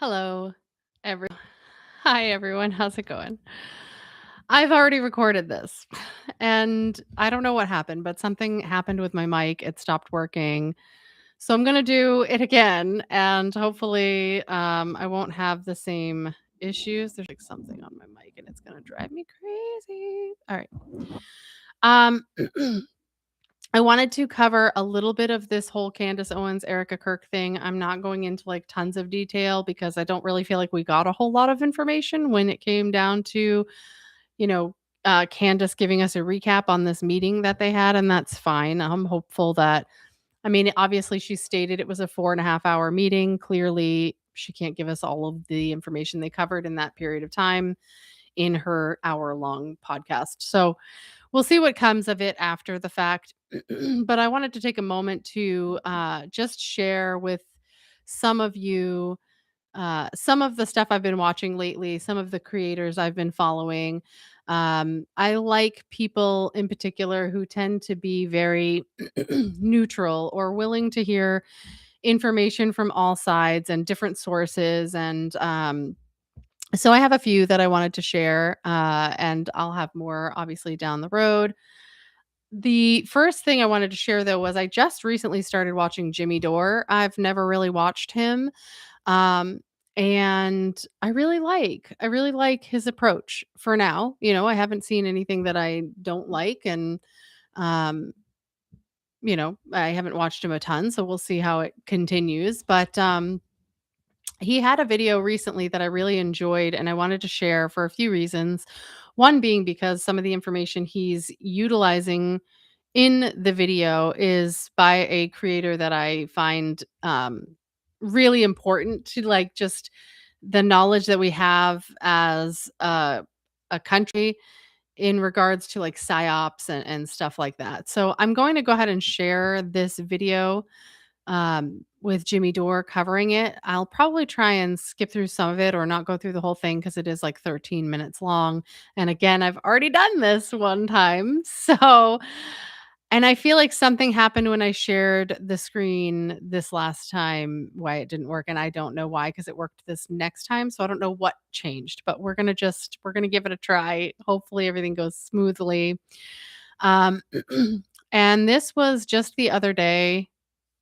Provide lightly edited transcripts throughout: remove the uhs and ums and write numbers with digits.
Hello, every Hi everyone. How's it going? I've already recorded this and I don't know what happened, but something happened with my mic. It stopped working. So I'm going to do it again and hopefully I won't have the same issues. There's like something on my mic and it's going to drive me crazy. All right. Um I wanted to cover a little bit of this whole Candace Owens Erika Kirk thing. I'm not going into like tons of detail because I don't really feel like we got a whole lot of information when it came down to, you know, Candace giving us a recap on this meeting that they had, and that's fine. I'm hopeful that, I mean, obviously she stated it was a 4.5 hour meeting. Clearly, she can't give us all of the information they covered in that period of time in her hour-long podcast. So we'll see what comes of it after the fact. But I wanted to take a moment to just share with some of you some of the stuff I've been watching lately, some of the creators I've been following. I like people in particular who tend to be very neutral or willing to hear information from all sides and different sources. And so I have a few that I wanted to share, and I'll have more obviously down the road. The first thing I wanted to share though was I just recently started watching Jimmy Dore. I've never really watched him. Um and I really like his approach for now. I haven't seen anything that I don't like, and um I haven't watched him a ton, so we'll see how it continues. But he had a video recently that I really enjoyed and I wanted to share for a few reasons. One being because some of the information he's utilizing in the video is by a creator that I find really important to, like, just the knowledge that we have as a country in regards to like psyops and stuff like that. So I'm going to go ahead and share this video with Jimmy Dore covering it. I'll probably try and skip through some of it or not go through the whole thing because it is like 13 minutes long. And again, I've already done this one time. So, and I feel like something happened when I shared the screen this last time, why it didn't work. And I don't know why, because it worked this next time. So I don't know what changed, but we're going to give it a try. Hopefully everything goes smoothly. Um, and this was just the other day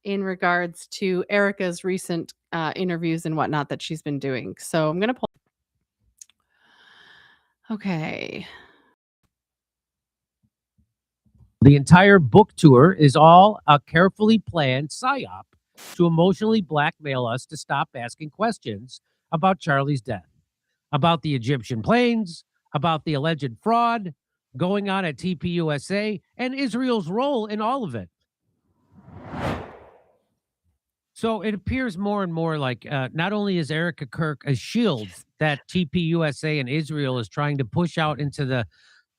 in regards to Erica's recent interviews and whatnot that she's been doing. So I'm going to pull. Okay. The entire book tour is all a carefully planned psyop to emotionally blackmail us to stop asking questions about Charlie's death, about the Egyptian planes, about the alleged fraud going on at TPUSA, and Israel's role in all of it. So it appears more and more like not only is Erika Kirk a shield that TPUSA and Israel is trying to push out into the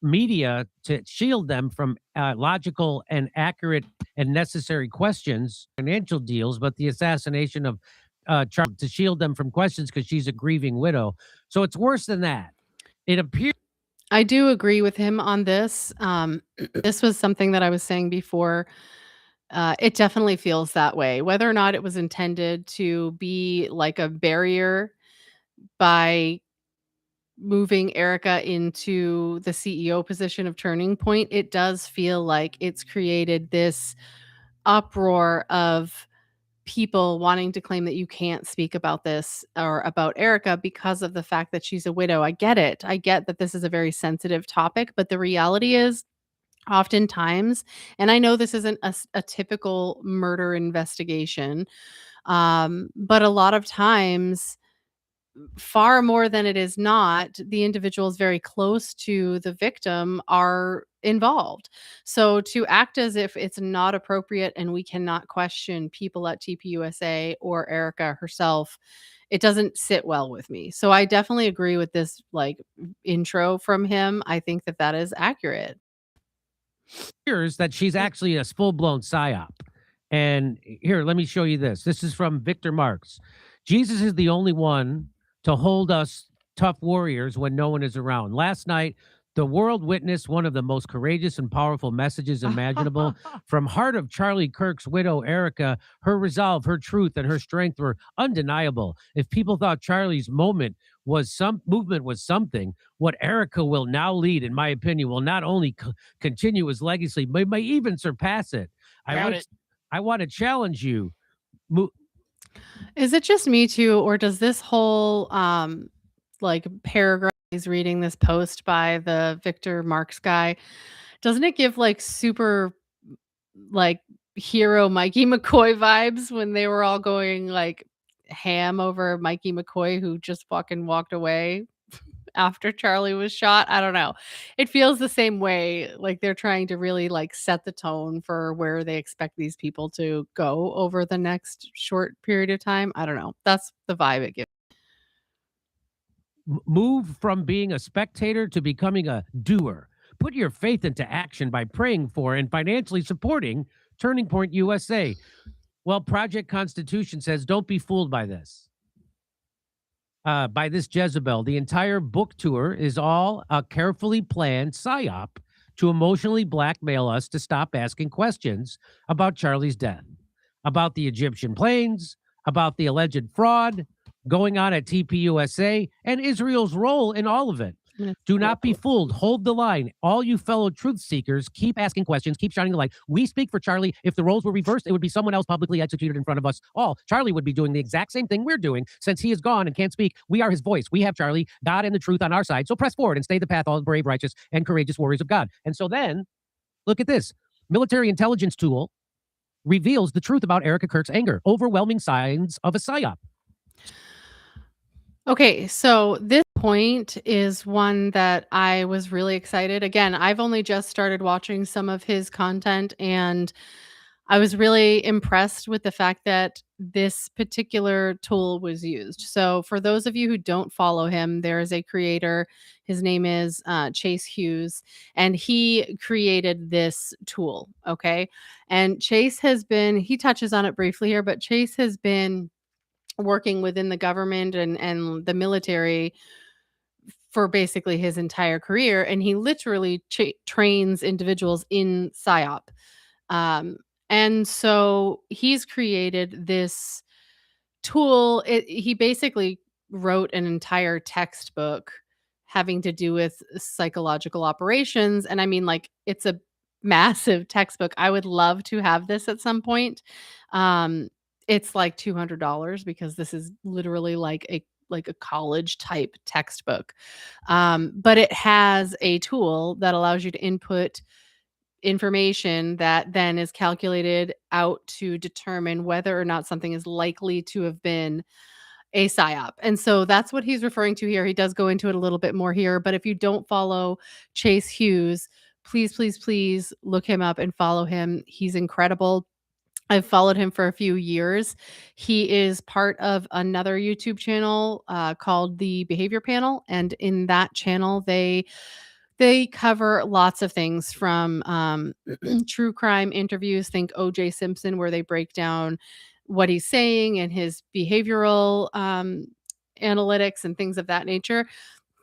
media to shield them from logical and accurate and necessary questions, financial deals, but the assassination of Charlie to shield them from questions because she's a grieving widow. So it's worse than that. It appears. I do agree with him on this. This was something that I was saying before. It definitely feels that way. Whether or not it was intended to be like a barrier by moving Erica into the CEO position of Turning Point, it does feel like it's created this uproar of people wanting to claim that you can't speak about this or about Erica because of the fact that she's a widow. I get it. I get that this is a very sensitive topic, but the reality is oftentimes, and I know this isn't a typical murder investigation, but a lot of times, far more than it is not, the individuals very close to the victim are involved. So to act as if it's not appropriate and we cannot question people at TPUSA or Erica herself, it doesn't sit well with me. So I definitely agree with this like intro from him. I think that that is accurate. Appears that she's actually a full-blown psyop. And here, let me show you this. This is from Victor Marx. Jesus is the only one to hold us tough warriors when no one is around. Last night, The world witnessed one of the most courageous and powerful messages imaginable. From heart of Charlie Kirk's widow, Erika, her resolve, her truth, and her strength were undeniable. If people thought Charlie's movement was something, what Erika will now lead, in my opinion, will not only continue his legacy, but may even surpass it. I want to challenge you. Is it just me too, or does this whole like paragraph he's reading this post by the Victor Marx guy, doesn't it give like super like hero Mikey McCoy vibes when they were all going like ham over Mikey McCoy who just fucking walked away after Charlie was shot? I don't know. It feels the same way, like they're trying to really like set the tone for where they expect these people to go over the next short period of time. I don't know. That's the vibe it gives. Move from being a spectator to becoming a doer. Put your faith into action by praying for and financially supporting Turning Point USA. Well, Project Constitution says don't be fooled by this. By this Jezebel. The entire book tour is all a carefully planned psyop to emotionally blackmail us to stop asking questions about Charlie's death, about the Egyptian planes, about the alleged fraud going on at TPUSA, and Israel's role in all of it. Do not be fooled. Hold the line. All you fellow truth seekers, keep asking questions, keep shining the light. We speak for Charlie. If the roles were reversed, it would be someone else publicly executed in front of us all. Charlie would be doing the exact same thing we're doing. Since he is gone and can't speak, we are his voice. We have Charlie, God, and the truth on our side. So press forward and stay the path, all brave, righteous, and courageous warriors of God. And so then, look at this. Military intelligence tool reveals the truth about Erika Kirk's anger. Overwhelming signs of a psyop. Okay, so this point is one that I was really excited. Again, I've only just started watching some of his content, and I was really impressed with the fact that this particular tool was used. So, for those of you who don't follow him, there is a creator. His name is Chase Hughes, and he created this tool. Okay. And he touches on it briefly here, but Chase has been working within the government and the military for basically his entire career, and he literally trains individuals in psyop. And so he's created this tool. He basically wrote an entire textbook having to do with psychological operations, and I mean, like, it's a massive textbook. I would love to have this at some point. It's like $200 because this is literally like a college type textbook. But it has a tool that allows you to input information that then is calculated out to determine whether or not something is likely to have been a psyop. And so that's what he's referring to here. He does go into it a little bit more here, but if you don't follow Chase Hughes, please, please, please look him up and follow him. He's incredible. I've followed him for a few years. He is part of another YouTube channel called The Behavior Panel, and in that channel, they cover lots of things from true crime interviews. Think O.J. Simpson, where they break down what he's saying and his behavioral analytics and things of that nature.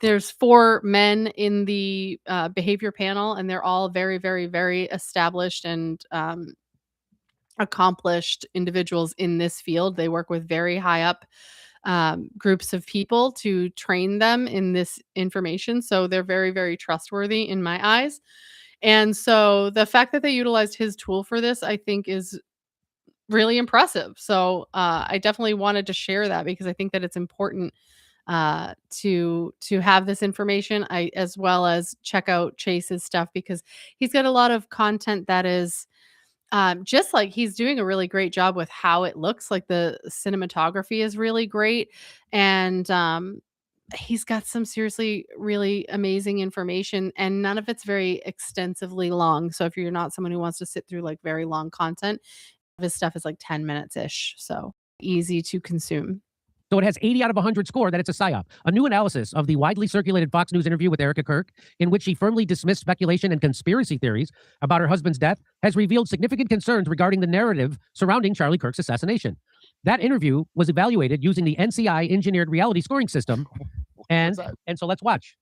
There's 4 men in the behavior panel, and they're all very, very, very established and accomplished individuals in this field. They work with very high up groups of people to train them in this information. So they're very, very trustworthy in my eyes. And so the fact that they utilized his tool for this, I think, is really impressive. So I definitely wanted to share that because I think that it's important to have this information. As well as check out Chase's stuff because he's got a lot of content that is just like he's doing a really great job with how it looks. Like the cinematography is really great, and he's got some seriously really amazing information, and none of it's very extensively long. So if you're not someone who wants to sit through like very long content, his stuff is like 10 minutes ish, so easy to consume. So it has 80 out of 100 score that it's a psyop. A new analysis of the widely circulated Fox News interview with Erika Kirk, in which she firmly dismissed speculation and conspiracy theories about her husband's death, has revealed significant concerns regarding the narrative surrounding Charlie Kirk's assassination. That interview was evaluated using the NCI engineered reality scoring system. And so let's watch.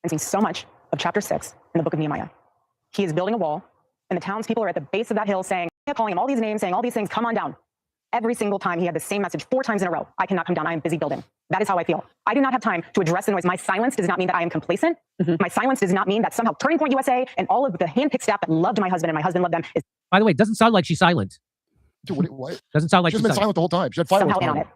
I've seen so much of chapter 6 in the book of Nehemiah. He is building a wall, and the townspeople are at the base of that hill saying, calling him all these names, saying all these things, come on down. Every single time he had the same message 4 times in a row. I cannot come down. I am busy building. That is how I feel. I do not have time to address the noise. My silence does not mean that I am complacent. My silence does not mean that somehow Turning Point USA and all of the handpicked staff that loved my husband and my husband loved them is. By the way, it doesn't sound like she's silent. Dude, what? Doesn't sound like She's been silent the whole time. She had fireworks somehow in on it.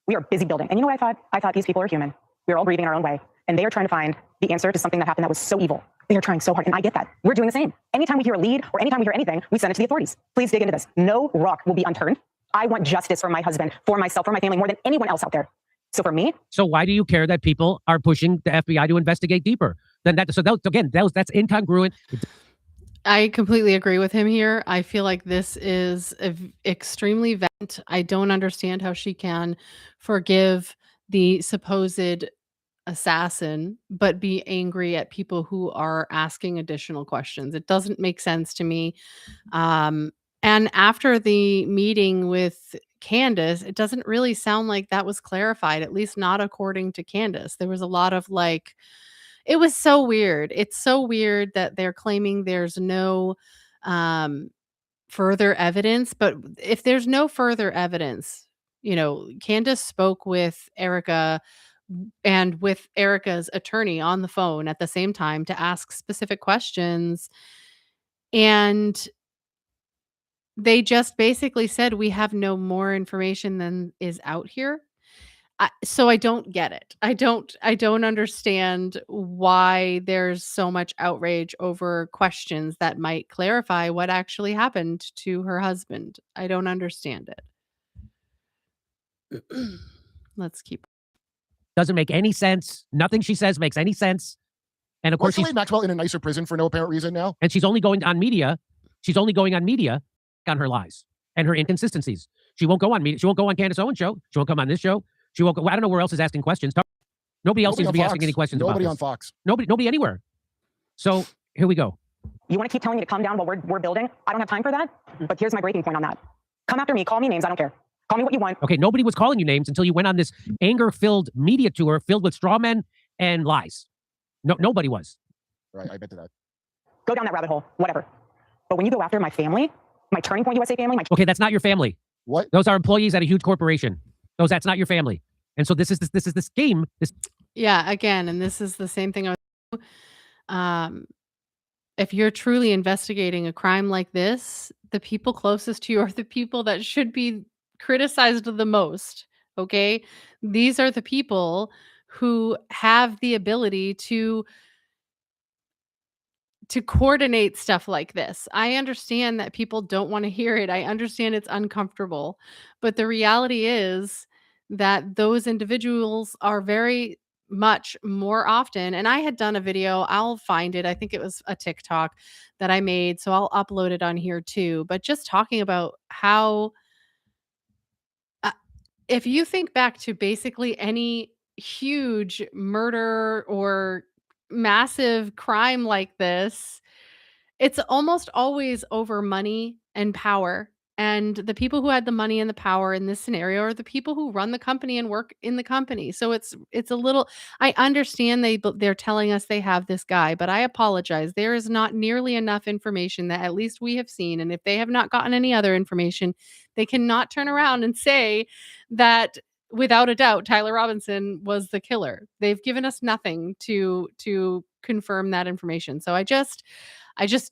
We are busy building. And you know what I thought? I thought these people are human. We are all grieving in our own way. And they are trying to find the answer to something that happened that was so evil. They are trying so hard. And I get that. We're doing the same. Anytime we hear a lead or anytime we hear anything, we send it to the authorities. Please dig into this. No rock will be unturned. I want justice for my husband, for myself, for my family, more than anyone else out there. So for me. So why do you care that people are pushing the FBI to investigate deeper? Then that's incongruent. I completely agree with him here. I feel like this is extremely vent. I don't understand how she can forgive the supposed assassin, but be angry at people who are asking additional questions. It doesn't make sense to me. And after the meeting with Candace, it doesn't really sound like that was clarified, at least not according to Candace. There was a lot of like, it was so weird. It's so weird that they're claiming there's no further evidence. But if there's no further evidence, Candace spoke with Erika and with Erika's attorney on the phone at the same time to ask specific questions. And they just basically said, we have no more information than is out here. So I don't get it. I don't understand why there's so much outrage over questions that might clarify what actually happened to her husband. I don't understand it. Let's keep. Doesn't make any sense. Nothing she says makes any sense. And of course, she's Maxwell in a nicer prison for no apparent reason now. And she's only going on media. She's only going on media on her lies and her inconsistencies. She won't go on media. She won't go on Candace Owens show. She won't come on this show. She won't go. I don't know where else is asking questions. Nobody else seems to be asking any questions. Nobody on Fox. Nobody anywhere. So here we go. You want to keep telling me to come down while we're building? I don't have time for that. But here's my breaking point on that. Come after me. Call me names. I don't care. Call me what you want. Okay, nobody was calling you names until you went on this anger-filled media tour filled with straw men and lies. No, nobody was. Right, I bet to that. Go down that rabbit hole. Whatever. But when you go after my family, my Turning Point USA family, okay, that's not your family. What? Those are employees at a huge corporation. That's not your family. And so this is this game. Yeah, again, and this is the same thing. If you're truly investigating a crime like this, the people closest to you are the people that should be criticized the most. Okay, these are the people who have the ability to coordinate stuff like this. I understand that people don't want to hear it. I understand it's uncomfortable. But the reality is that those individuals are very much more often. And I had done a video, I'll find it. I think it was a TikTok that I made. So I'll upload it on here too. But just talking about how, if you think back to basically any huge murder or massive crime like this, it's almost always over money and power. And the people who had the money and the power in this scenario are the people who run the company and work in the company. So it's a little, I understand they're telling us they have this guy, but I apologize. There is not nearly enough information that at least we have seen. And if they have not gotten any other information, they cannot turn around and say that without a doubt, Tyler Robinson was the killer. They've given us nothing to confirm that information. So I just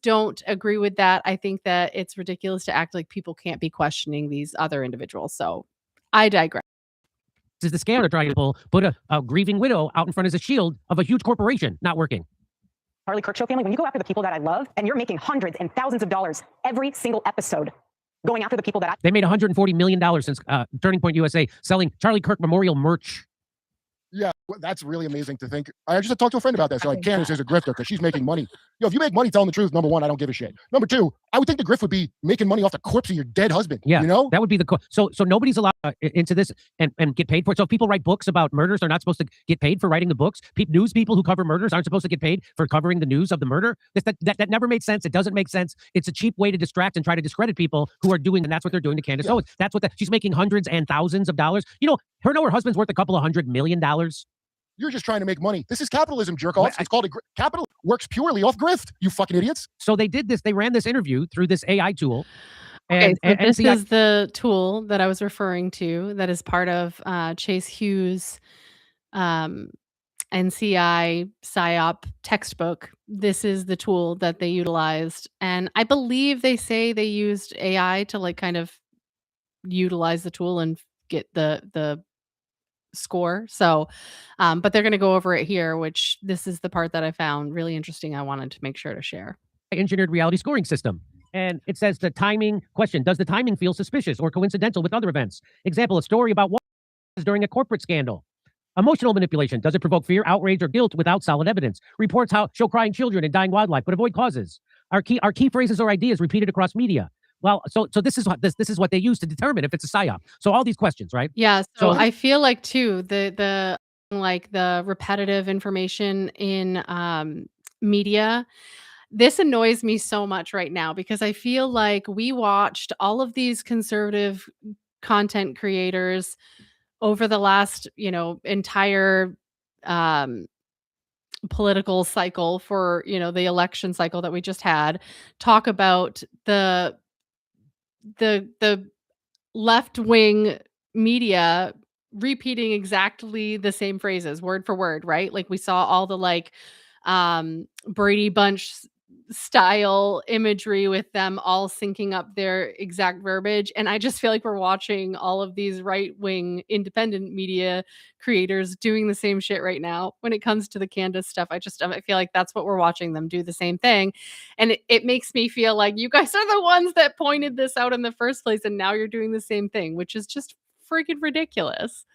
don't agree with that. I think that it's ridiculous to act like people can't be questioning these other individuals. So I digress. This is the scam they're trying to pull. Put a grieving widow out in front as a shield of a huge corporation. Not working. Charlie Kirk show family, when you go after the people that I love and you're making hundreds and thousands of dollars every single episode, going after the people that they made $140 million since Turning Point USA selling Charlie Kirk memorial merch. Yeah, that's really amazing to think. I just talked to a friend about that. So like, Candace is a grifter because she's making money. If you make money telling the truth, number one, I don't give a shit. Number two, I would think the grift would be making money off the corpse of your dead husband. Yeah, you know? That would be the... So nobody's allowed into this and get paid for it. So if people write books about murders, they're not supposed to get paid for writing the books. News people who cover murders aren't supposed to get paid for covering the news of the murder. That never made sense. It doesn't make sense. It's a cheap way to distract and try to discredit people who are doing, and that's what they're doing to Candace Owens. That's what she's making hundreds and thousands of dollars. Her husband's worth a couple of $100 million. You're just trying to make money. This is capitalism, jerk offs. It's called capital works purely off grift, you fucking idiots. So they did this. They ran this interview through this AI tool. Okay, And so this is the tool that I was referring to that is part of Chase Hughes' NCI PSYOP textbook. This is the tool that they utilized. And I believe they say they used AI to like kind of utilize the tool and get the score. So, but they're going to go over it here, which this is the part that I found really interesting. I wanted to make sure to share. Engineered reality scoring system. And it says the timing question. Does the timing feel suspicious or coincidental with other events? Example, a story about what is during a corporate scandal. Emotional manipulation. Does it provoke fear, outrage, or guilt without solid evidence? Reports how show crying children and dying wildlife, but avoid causes. Our key phrases or ideas repeated across media. Well, so this is what they use to determine if it's a psyop. So all these questions, right? Yeah. So I feel like too the repetitive information in media. This annoys me so much right now because I feel like we watched all of these conservative content creators over the last, entire political cycle for, the election cycle that we just had, talk about the left-wing media repeating exactly the same phrases word for word, right? Like we saw all the Brady Bunch style imagery with them all syncing up their exact verbiage. And I just feel like we're watching all of these right-wing independent media creators doing the same shit right now when it comes to the Candace stuff. I feel like that's what we're watching them do, the same thing. And it makes me feel like you guys are the ones that pointed this out in the first place. And now you're doing the same thing, which is just freaking ridiculous.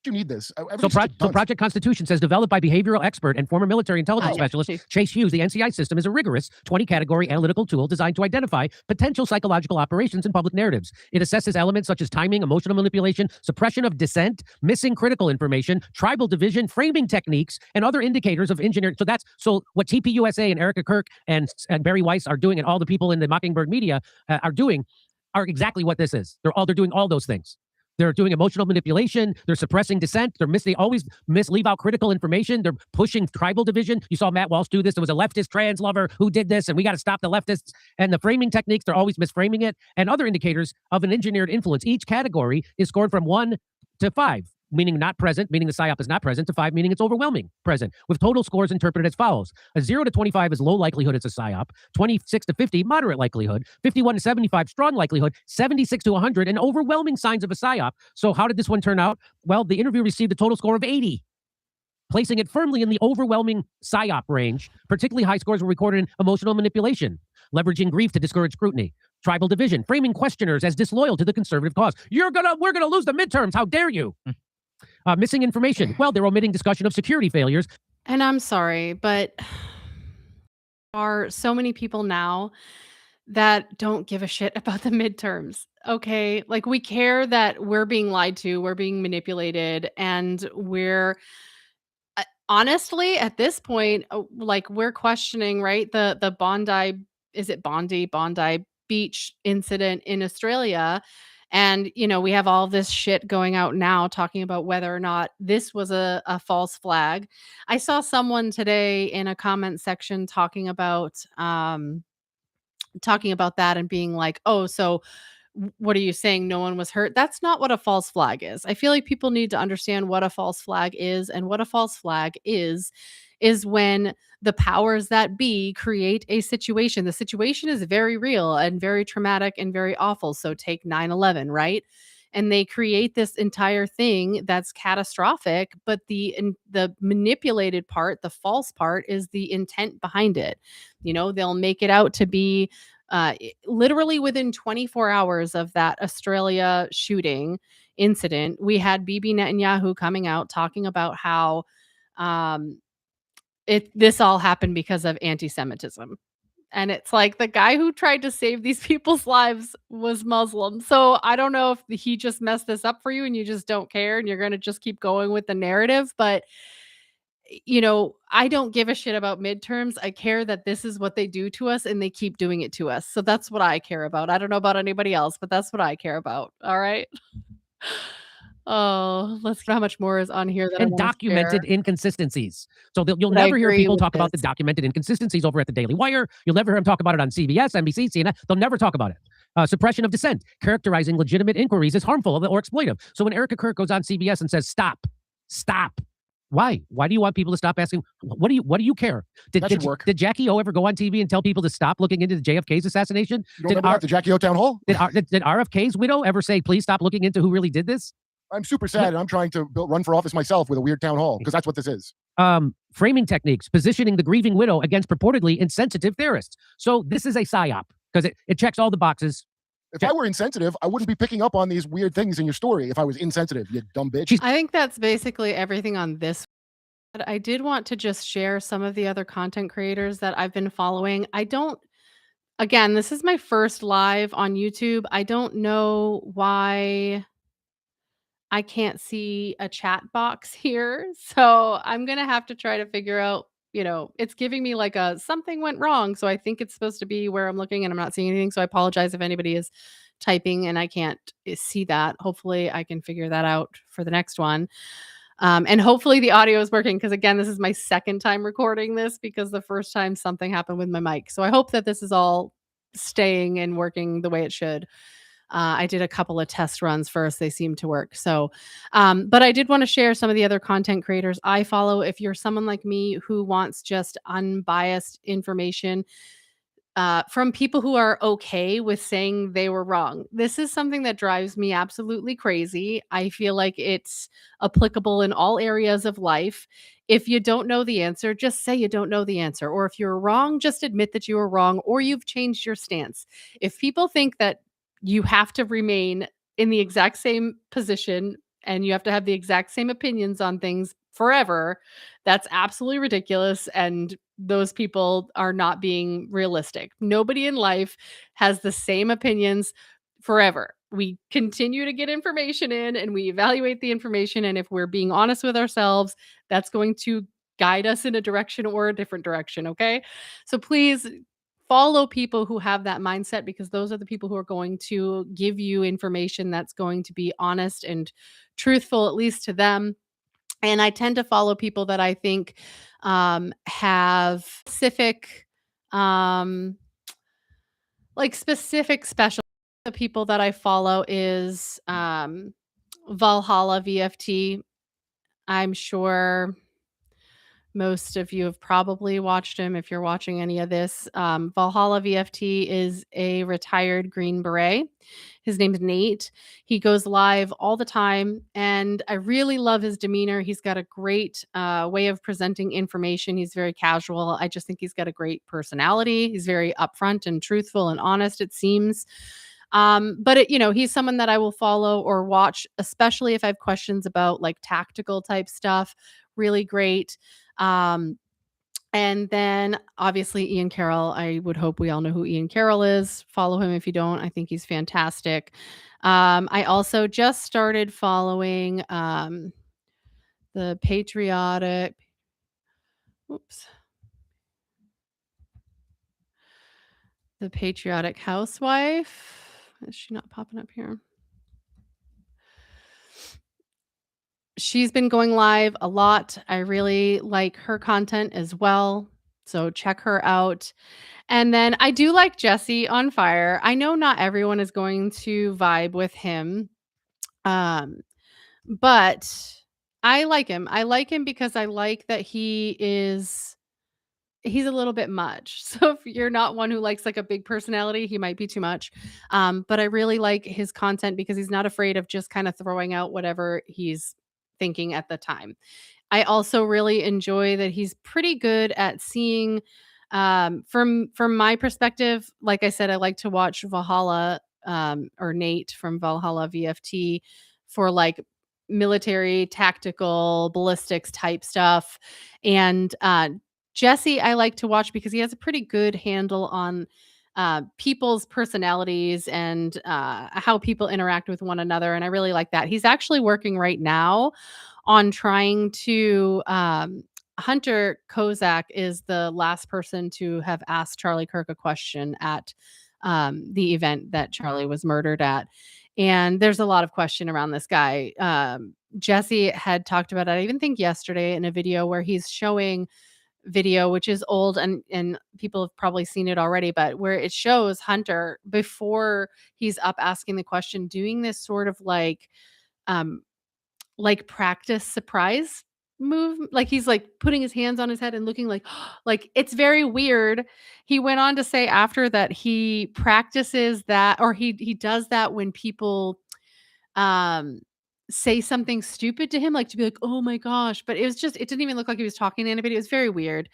You need this. So Project Constitution says developed by behavioral expert and former military intelligence specialist Chase Hughes, the NCI system is a rigorous 20-category analytical tool designed to identify potential psychological operations in public narratives. It assesses elements such as timing, emotional manipulation, suppression of dissent, missing critical information, tribal division, framing techniques, and other indicators of engineering. So what TPUSA and Erika Kirk and Barry Weiss are doing, and all the people in the Mockingbird media are doing, are exactly what this is. They're doing all those things. They're doing emotional manipulation. They're suppressing dissent. They always leave out critical information. They're pushing tribal division. You saw Matt Walsh do this. There was a leftist trans lover who did this, and we got to stop the leftists. And the framing techniques, they're always misframing it. And other indicators of an engineered influence. Each category is scored from 1 to 5, meaning not present, meaning the psyop is not present, to 5, meaning it's overwhelming present, with total scores interpreted as follows. A 0 to 25 is low likelihood it's a psyop, 26 to 50, moderate likelihood, 51 to 75, strong likelihood, 76 to 100, and overwhelming signs of a psyop. So how did this one turn out? Well, the interview received a total score of 80, placing it firmly in the overwhelming psyop range. Particularly high scores were recorded in emotional manipulation, leveraging grief to discourage scrutiny, tribal division, framing questioners as disloyal to the conservative cause. We're gonna lose the midterms. How dare you? Missing information. Well, they're omitting discussion of security failures. And I'm sorry, but there are so many people now that don't give a shit about the midterms. Okay. Like we care that we're being lied to, we're being manipulated, and we're honestly at this point, like we're questioning, right? The Bondi, is it Bondi Beach incident in Australia. And, we have all this shit going out now talking about whether or not this was a false flag. I saw someone today in a comment section talking about that and being like, oh, so what are you saying? No one was hurt? That's not what a false flag is. I feel like people need to understand what a false flag is. And what a false flag is when the powers that be create a situation. The situation is very real and very traumatic and very awful. So take 9/11, right? And they create this entire thing that's catastrophic, but the manipulated part, the false part, is the intent behind it. They'll make it out to be literally within 24 hours of that Australia shooting incident, we had Bibi Netanyahu coming out talking about how this all happened because of anti-Semitism. And it's like the guy who tried to save these people's lives was Muslim. So I don't know if he just messed this up for you and you just don't care and you're going to just keep going with the narrative. But, I don't give a shit about midterms. I care that this is what they do to us and they keep doing it to us. So that's what I care about. I don't know about anybody else, but that's what I care about. All right. Oh, let's see how much more is on here that I And want to share. documented inconsistencies. So you'll But I never hear agree people with talk about the this. documented inconsistencies over at the Daily Wire. You'll never hear them talk about it on CBS, NBC, CNN. They'll never talk about it. Suppression of dissent, characterizing legitimate inquiries as harmful or exploitive. So when Erika Kirk goes on CBS and says, stop. Why? Why do you want people to stop asking? What do you care? That should work. Did Jackie O ever go on TV and tell people to stop looking into the JFK's assassination? You don't remember that, the Jackie O town hall? Did RFK's widow ever say, please stop looking into who really did this? I'm super sad, and I'm trying to run for office myself with a weird town hall, because that's what this is. Framing techniques, positioning the grieving widow against purportedly insensitive theorists. So this is a psyop because it checks all the boxes. If I were insensitive, I wouldn't be picking up on these weird things in your story if I was insensitive, you dumb bitch. I think that's basically everything on this. But I did want to just share some of the other content creators that I've been following. Again, this is my first live on YouTube. I don't know why I can't see a chat box here. So I'm going to have to try to figure out, it's giving me like something went wrong. So I think it's supposed to be where I'm looking and I'm not seeing anything. So I apologize if anybody is typing and I can't see that. Hopefully I can figure that out for the next one. And hopefully the audio is working because, again, this is my second time recording this because the first time something happened with my mic. So I hope that this is all staying and working the way it should. I did a couple of test runs first. They seem to work. So, but I did want to share some of the other content creators I follow. If you're someone like me who wants just unbiased information, from people who are okay with saying they were wrong. This is something that drives me absolutely crazy. I feel like it's applicable in all areas of life. If you don't know the answer, just say you don't know the answer. Or if you're wrong, just admit that you were wrong or you've changed your stance. If people think that you have to remain in the exact same position and you have to have the exact same opinions on things forever, that's absolutely ridiculous. And those people are not being realistic. Nobody in life has the same opinions forever. We continue to get information in and we evaluate the information. And if we're being honest with ourselves, that's going to guide us in a direction or a different direction. Okay. So please follow people who have that mindset because those are the people who are going to give you information that's going to be honest and truthful, at least to them. And I tend to follow people that I think have specific, special. The people that I follow is Valhalla VFT. I'm sure most of you have probably watched him if you're watching any of this. Valhalla VFT is a retired Green Beret. His name's Nate. He goes live all the time, and I really love his demeanor. He's got a great way of presenting information. He's very casual. I just think he's got a great personality. He's very upfront and truthful and honest, it seems. But he's someone that I will follow or watch, especially if I have questions about like tactical type stuff. Really great. And then obviously Ian Carroll. I would hope we all know who Ian Carroll is. Follow him if you don't. I think he's fantastic. I also just started following the patriotic. The patriotic housewife. Is she not popping up here? She's been going live a lot. I really like her content as well. So check her out. And then I do like Jesse on Fire. I know not everyone is going to vibe with him. But I like him. I like him because I like that he's a little bit much. So if you're not one who likes like a big personality, he might be too much. But I really like his content because he's not afraid of just kind of throwing out whatever he's thinking at the time. I also really enjoy that he's pretty good at seeing from my perspective. Like I said, I like to watch Valhalla or Nate from Valhalla VFT for like military, tactical, ballistics type stuff. And Jesse, I like to watch because he has a pretty good handle on people's personalities and how people interact with one another. And I really like that. He's actually working right now on trying to. Hunter Kozak is the last person to have asked Charlie Kirk a question at the event that Charlie was murdered at. And there's a lot of question around this guy. Jesse had talked about it, I even think yesterday, in a video where he's showing video, which is old, and people have probably seen it already, but where it shows Hunter before he's up asking the question, doing this sort of um practice surprise move. Like he's like putting his hands on his head and looking like it's very weird. He went on to say after that he practices that, or he does that when people um say something stupid to him, like to be like, "Oh my gosh." But it didn't even look like he was talking to anybody. It was very weird.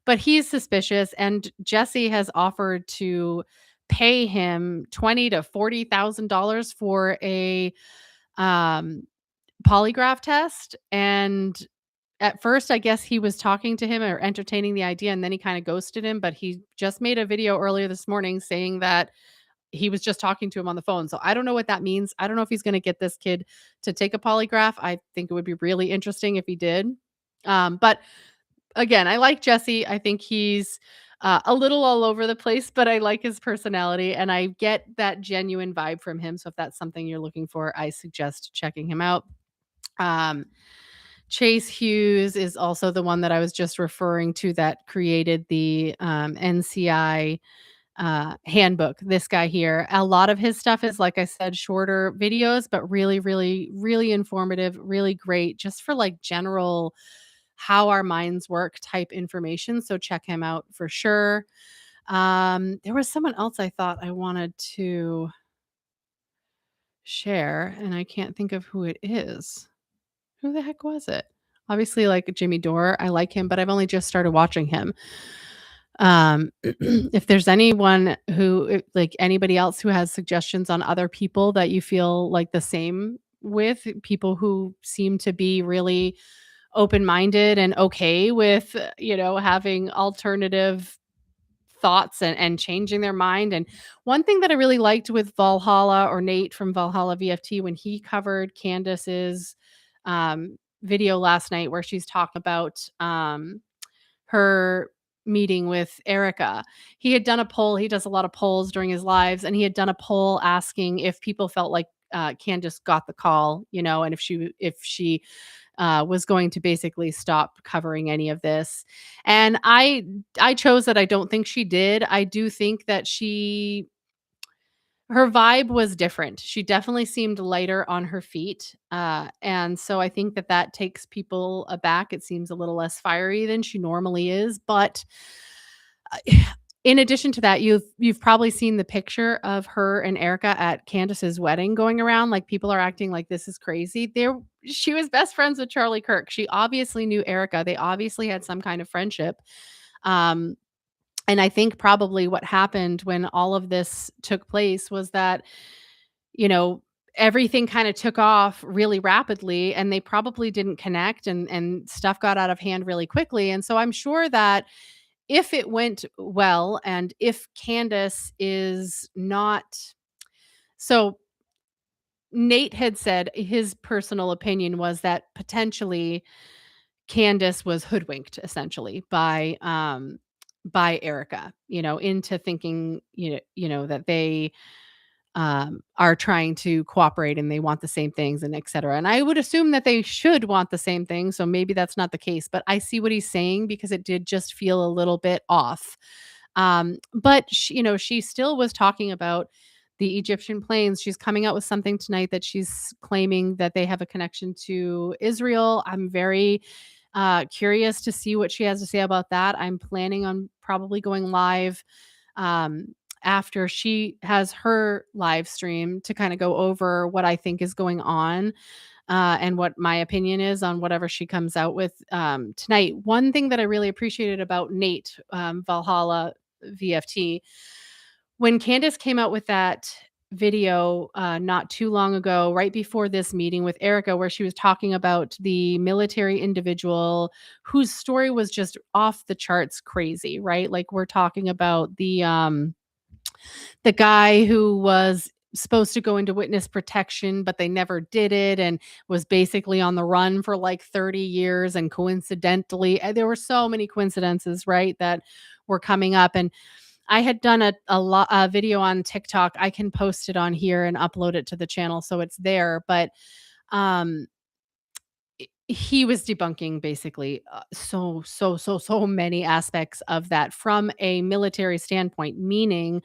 But he's suspicious, and Jesse has offered to pay him $20,000 to $40,000 for a um polygraph test. And at first, I guess he was talking to him or entertaining the idea, and then he kind of ghosted him. But he just made a video earlier this morning saying that he was just talking to him on the phone. So I don't know what that means. I don't know if he's going to get this kid to take a polygraph. I think it would be really interesting if he did. But again, I like Jesse. I think he's a little all over the place, but I like his personality and I get that genuine vibe from him. So if that's something you're looking for, I suggest checking him out. Um, Chase Hughes is also the one that I was just referring to that created the NCI handbook. This guy here, a lot of his stuff is, like I said, shorter videos, but really, really, really informative, really great, just for like general how our minds work type information. So check him out for sure. There was someone else I thought I wanted to share, and I can't think of who it is. Who the heck was it? Obviously, like Jimmy Dore, I like him, but I've only just started watching him. If there's anyone like anybody else who has suggestions on other people that you feel like the same with, people who seem to be really open-minded and okay with, having alternative thoughts and changing their mind. And one thing that I really liked with Valhalla, or Nate from Valhalla VFT, when he covered Candace's video last night where she's talking about her meeting with Erika. He had done a poll. He does a lot of polls during his lives, and he had done a poll asking if people felt like Candace got the call, and if she was going to basically stop covering any of this. And I chose that I don't think she did. I do think that her vibe was different. She definitely seemed lighter on her feet. And so I think that takes people aback. It seems a little less fiery than she normally is. But in addition to that, you've probably seen the picture of her and Erika at Candace's wedding going around. Like, people are acting like this is crazy. She was best friends with Charlie Kirk. She obviously knew Erika. They obviously had some kind of friendship. And I think probably what happened when all of this took place was that, everything kind of took off really rapidly, and they probably didn't connect, and stuff got out of hand really quickly. And so I'm sure that if it went well, and if Candace is not, so Nate had said his personal opinion was that potentially Candace was hoodwinked essentially by Erika, into thinking, that they are trying to cooperate and they want the same things, and et cetera. And I would assume that they should want the same thing. So maybe that's not the case, but I see what he's saying because it did just feel a little bit off. But she still was talking about the Egyptian plains. She's coming out with something tonight that she's claiming that they have a connection to Israel. I'm very curious to see what she has to say about that. I'm planning on probably going live after she has her live stream to kind of go over what I think is going on and what my opinion is on whatever she comes out with tonight. One thing that I really appreciated about Nate, Valhalla VFT, when Candace came out with that video not too long ago, right before this meeting with Erika, where she was talking about the military individual whose story was just off the charts crazy, right? Like, we're talking about the guy who was supposed to go into witness protection, but they never did it, and was basically on the run for like 30 years. And coincidentally, there were so many coincidences, right, that were coming up. And I had done a video on TikTok. I can post it on here and upload it to the channel so it's there. But um, he was debunking basically so many aspects of that from a military standpoint, meaning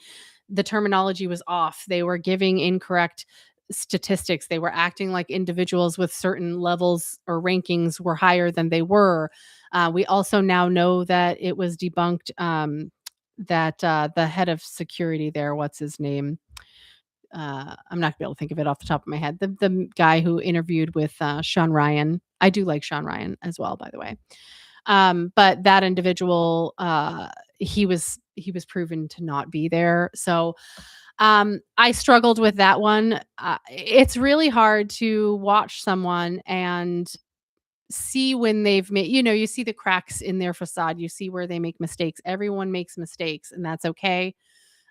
the terminology was off. They were giving incorrect statistics. They were acting like individuals with certain levels or rankings were higher than they were. We also now know that it was debunked, that the head of security there, what's his name? I'm not gonna be able to think of it off the top of my head. The guy who interviewed with Sean Ryan. I do like Sean Ryan as well, by the way. But that individual, he was proven to not be there. So I struggled with that one. It's really hard to watch someone and see when they've made, you see the cracks in their facade, you see where they make mistakes. Everyone makes mistakes, and that's okay.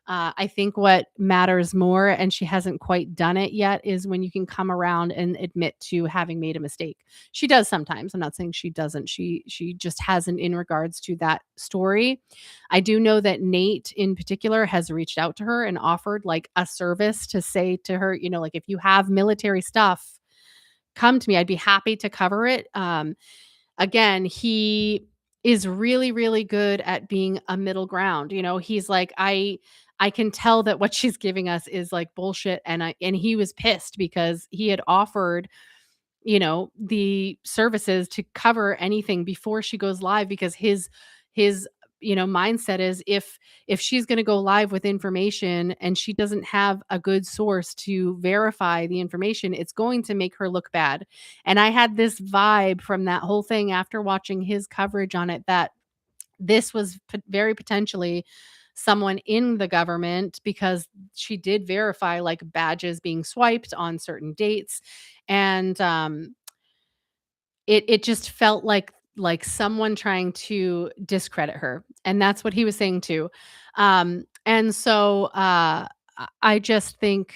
I think what matters more, and she hasn't quite done it yet, is when you can come around and admit to having made a mistake. She does sometimes. I'm not saying she doesn't. She just hasn't in regards to that story. I do know that Nate in particular has reached out to her and offered like a service to say to her, like if you have military stuff, come to me. I'd be happy to cover it. Again, he is really, really good at being a middle ground. He's like, I can tell that what she's giving us is like bullshit. And he was pissed because he had offered, the services to cover anything before she goes live, because his mindset is if she's going to go live with information and she doesn't have a good source to verify the information, it's going to make her look bad. And I had this vibe from that whole thing after watching his coverage on it, that this was very potentially someone in the government, because she did verify like badges being swiped on certain dates. And it just felt like someone trying to discredit her, and that's what he was saying too. And so I just think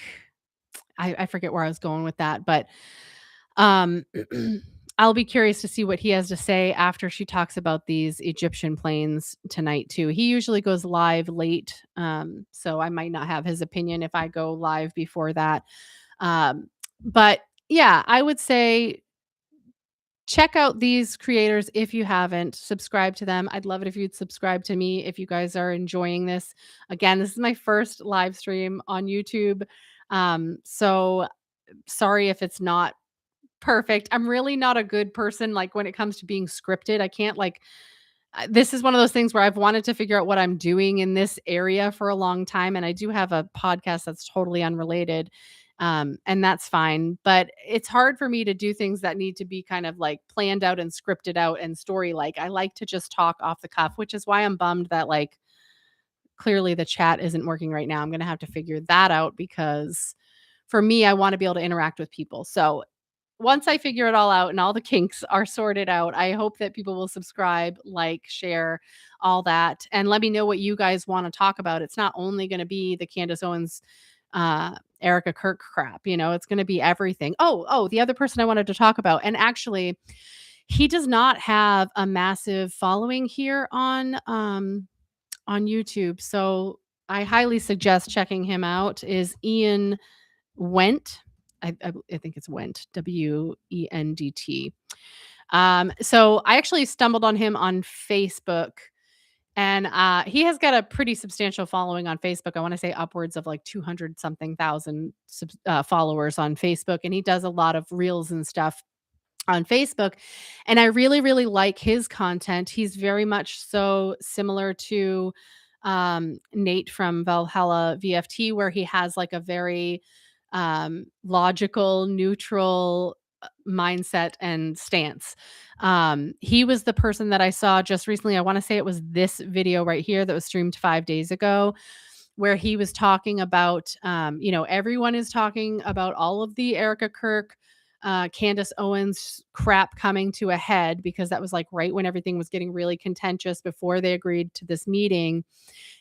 I forget where I was going with that, but um I'll be curious to see what he has to say after she talks about these Egyptian planes tonight too. He usually goes live late, so I might not have his opinion if I go live before that. But yeah, I would say check out these creators if you haven't. Subscribe to them. I'd love it if you'd subscribe to me if you guys are enjoying this. Again, this is my first live stream on YouTube. So sorry if it's not perfect. I'm really not a good person like when it comes to being scripted. I can't this is one of those things where I've wanted to figure out what I'm doing in this area for a long time, and I do have a podcast that's totally unrelated. And that's fine, but it's hard for me to do things that need to be kind of like planned out and scripted out and story like. I like to just talk off the cuff, which is why I'm bummed that like clearly the chat isn't working right now. I'm going to have to figure that out, because for me, I want to be able to interact with people. So once I figure it all out and all the kinks are sorted out, I hope that people will subscribe, like, share, all that, and let me know what you guys want to talk about. It's not only going to be the Candace Owens Erika Kirk crap, it's going to be everything. Oh, the other person I wanted to talk about, and actually he does not have a massive following here on YouTube. So I highly suggest checking him out, is Ian Went. I think it's Went, Wendt. So I actually stumbled on him on Facebook, and he has got a pretty substantial following on Facebook. I want to say upwards of like 200 something thousand followers on Facebook, and he does a lot of reels and stuff on Facebook. And I really, really like his content. He's very much so similar to Nate from Valhalla VFT, where he has like a very logical, neutral mindset and stance. He was the person that I saw just recently. I want to say it was this video right here that was streamed 5 days ago, where he was talking about, everyone is talking about all of the Erika Kirk, Candace Owens crap coming to a head, because that was like right when everything was getting really contentious before they agreed to this meeting.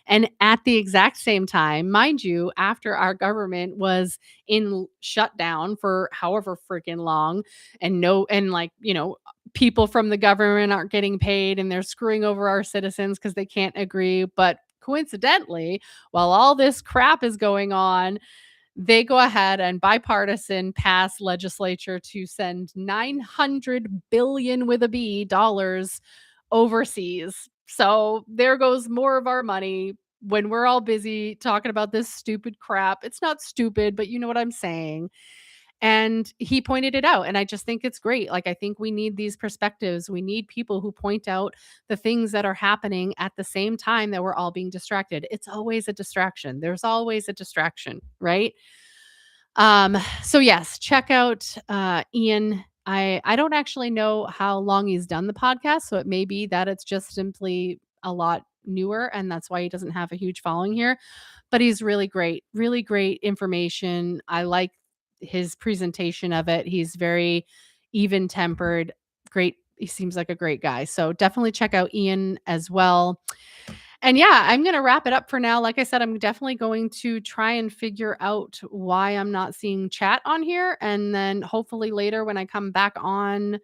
And at the exact same time, mind you, after our government was in shutdown for however freaking long, and people from the government aren't getting paid and they're screwing over our citizens because they can't agree. But coincidentally, while all this crap is going on, they go ahead and bipartisan pass legislature to send 900 billion with a B dollars overseas. So there goes more of our money when we're all busy talking about this stupid crap. It's not stupid, but you know what I'm saying. And he pointed it out. And I just think it's great. Like, I think we need these perspectives. We need people who point out the things that are happening at the same time that we're all being distracted. It's always a distraction. There's always a distraction, right? So yes, check out Ian. I don't actually know how long he's done the podcast, so it may be that it's just simply a lot newer and that's why he doesn't have a huge following here. But he's really great information. I like his presentation of it. He's very even tempered, great. He seems like a great guy. So definitely check out Ian as well. And yeah, I'm going to wrap it up for now. Like I said, I'm definitely going to try and figure out why I'm not seeing chat on here. And then hopefully later when I come back on,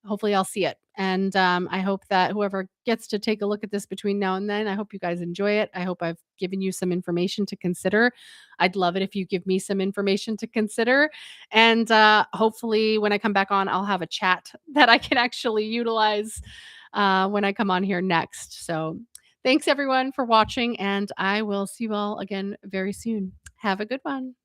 hopefully I'll see it. And I hope that whoever gets to take a look at this between now and then, I hope you guys enjoy it. I hope I've given you some information to consider. I'd love it if you give me some information to consider. And hopefully when I come back on, I'll have a chat that I can actually utilize when I come on here next. So thanks everyone for watching, and I will see you all again very soon. Have a good one.